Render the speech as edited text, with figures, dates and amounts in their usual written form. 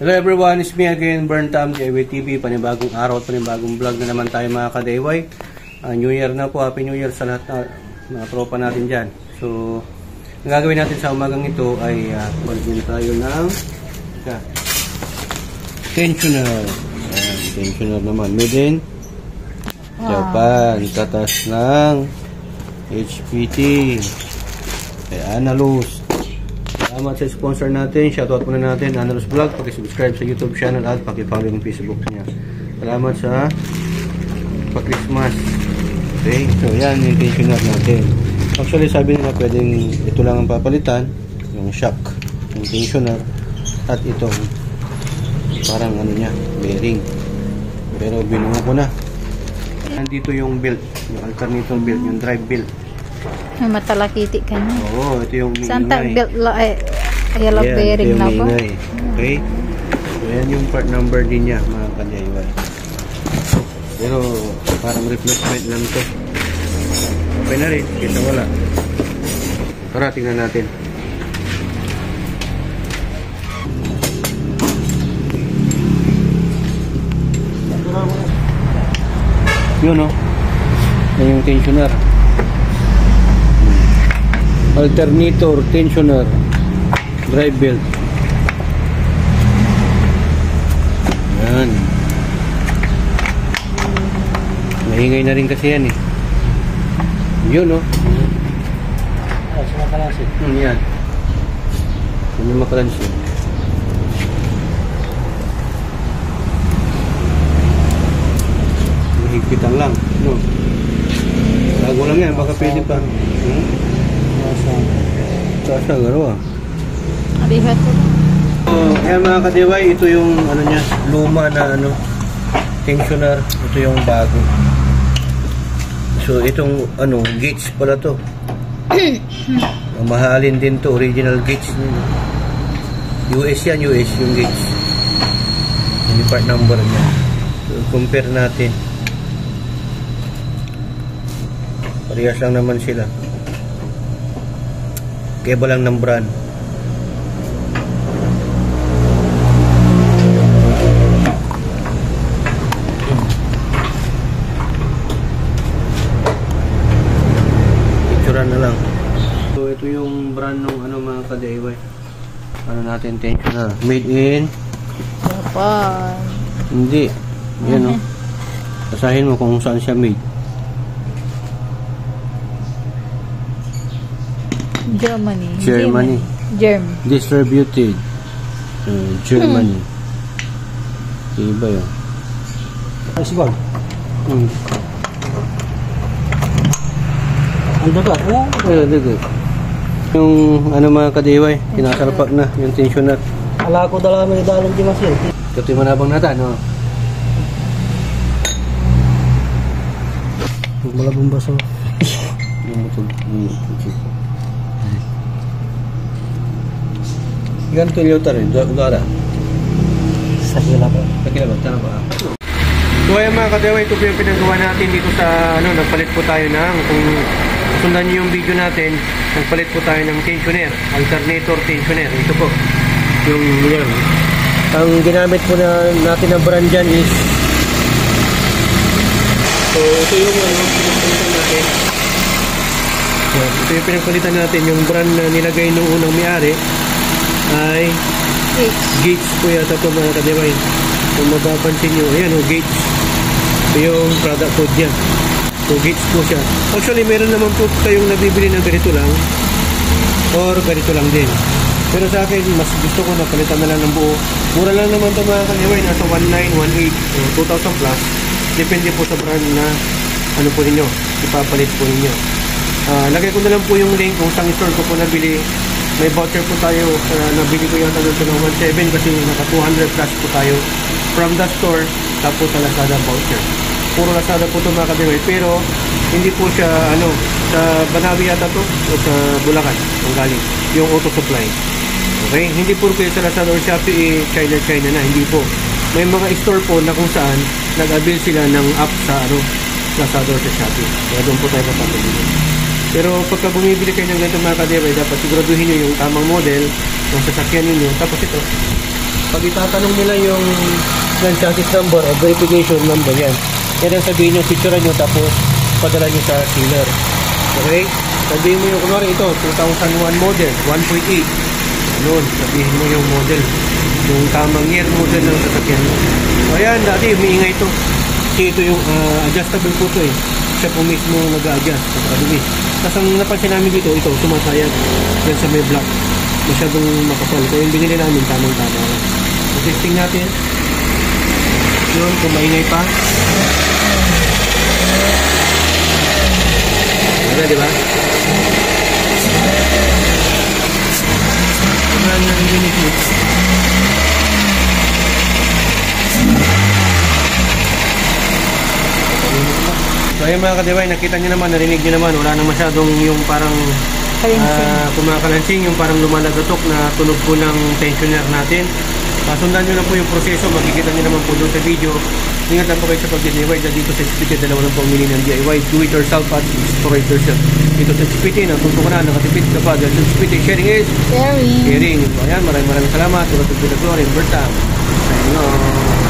Hello everyone, it's me again, Burntam, JW TV. Panibagong araw at panibagong vlog na naman tayo mga ka-DIY. New Year na po, Happy New Year sa lahat na mga tropa natin dyan. So, ang gagawin natin sa umagang ito ay balikin tayo ng tensioner. Tensioner naman, made in Japan. Tatas ng HPT kay Analus. Salamat sa sponsor natin. Shoutout muna natin, Analus Vlog. Paki-subscribe sa YouTube channel at paki-follow yung Facebook niya. Salamat sa pa-Christmas. Okay, so yan yung tensioner natin. Actually sabi nila pwedeng ito lang ang papalitan, yung shock, yung tensioner, at itong parang ano niya, bearing. Pero binuo ko na. Nandito yung belt, yung alternator belt, yung drive belt. May matalakiti ka na. Oo, ito yung Santa belt ay bearing na po. Okay. So, yan yung part number din niya, mga ka-DIY. Pero parang replacement lang to. Okay na rin, kita wala. Tara, tingnan natin. Yun o. Yan yung tensioner. Alternator, tensioner, drive belt. Yan. Maingay na rin kasi yan eh. Yun o. Sa makalansin. Yan. Yan yung makalansin. Mahigpitan lang. No? Bago lang yan. Baka pwede pa. Sasa garo ah. Alihat ko. Ayan mga ka-DIY, ito yung ano niya, luma na ano, tensioner. Ito yung bago. So itong ano, gauge pala to. Mahalin din to, original gauge. US yan, US yung gauge. Yung part number niya. So compare natin. Parehas lang naman sila. Kaya lang ng brand. Picturean na lang. So ito yung brand ng ano mga ka-DIY. Ano natin tensioner. Made in Japan. Hindi. Yan o. Basahin mo kung saan siya made. Germany. Distributed. Germany. Iba yun. Ay, sigol. Ang dagat. Ay, dagat. Yung ano mga ka-DIY, kinasarpak na yung tensioner. Ala ko dala may dalang di masin. Ito yung manabang natin, no? Huwag malabong baso. Yung mutog. Ganito yung liutar rin, udara. Sa hila ba? Nagkila ba? Tama ba? So ayan mga ka-DIY, ito po yung pinagawa natin dito sa, ano, nagpalit po tayo ng, kung sundan nyo yung video natin, nagpalit po tayo ng tensioner, alternator tensioner. Ito po, yung yan. Ang ginamit po natin na brand dyan is, so ito yung ano, pinagpalitan natin. Ito yung pinagpalitan natin, yung brand na nilagay nung unang may-ari ay gauge po yata ito mga ka-DIY. Kung mapapansin nyo, ayan o, gauge. Ito yung product code niya. So gauge po siya. Actually meron naman po kayong nabibili na ganito lang or ganito lang din. Pero sa akin, mas gusto ko na palitan na lang ng buo. Mura lang naman ito mga ka-DIY. Nasa 1918 o 2,000 plus. Depende po sa brand na ano po ninyo, ipapalit po ninyo. Lagay ko na lang po yung link kung saan store ko po nabili. May voucher po tayo, nabili ko yung tanong ng 1.7 kasi naka 200 plus po tayo from the store, tapos sa Lazada voucher. Puro Lazada po ito mga ka-DIY, pero hindi po siya ano, sa Banawi yata to o sa Bulacan ang galing, yung auto supply. Okay, hindi po kayo sa Lazada or Shopee, China na, hindi po. May mga store po na kung saan nag-avail sila ng app sa ano, Lazada or sa Shopee. Kaya doon po tayo papapili. Pero pagka bumibili kayo ng ganito mga ka-DIY, dapat siguraduhin nyo yung tamang model ng sasakyan ninyo. Tapos ito, Pag itatanong nila yung chassis number o verification number, yan. Yan ang sabihin nyo, picturean nyo, tapos padala nyo sa sealer. Okay? Sabihin mo yung, kunwari ito, 2001 model, 1.8. Ganun, sabihin mo yung model. Yung tamang year model ng sasakyan mo. So, ayan, dati umiingay ito. Kasi ito yung adjustable po ito eh. Siya po mismo nag-a-adjust sa kadumi. Tapos ang napansin namin dito, ito, sumasayad. Yan sa may block. Masyadong makapal. Kaya yung binili namin, tamang-tama. So, testing natin. Yun, kung maingay pa. Diba, diba? Narinig mo. So ayan mga kadeway, nakita nyo naman, narinig nyo naman, wala nang masyadong yung parang kumakalansing, yung parang lumalagatok na tunog po ng tensioner natin. Sundan nyo lang po yung proseso, makikita nyo naman po doon sa video. Ingat lang po kayo sa pag-DIY dahil dito sa XPT, dalawa ng pamili ng DIY, do it yourself at destroy it yourself. Dito sa XPT, natuto ka na, nakatipid ka pa, dahil sa XPT, sharing is Sharing. sharing. So ayan, maraming salamat. Tulad ng Glory, Berta. Signing off.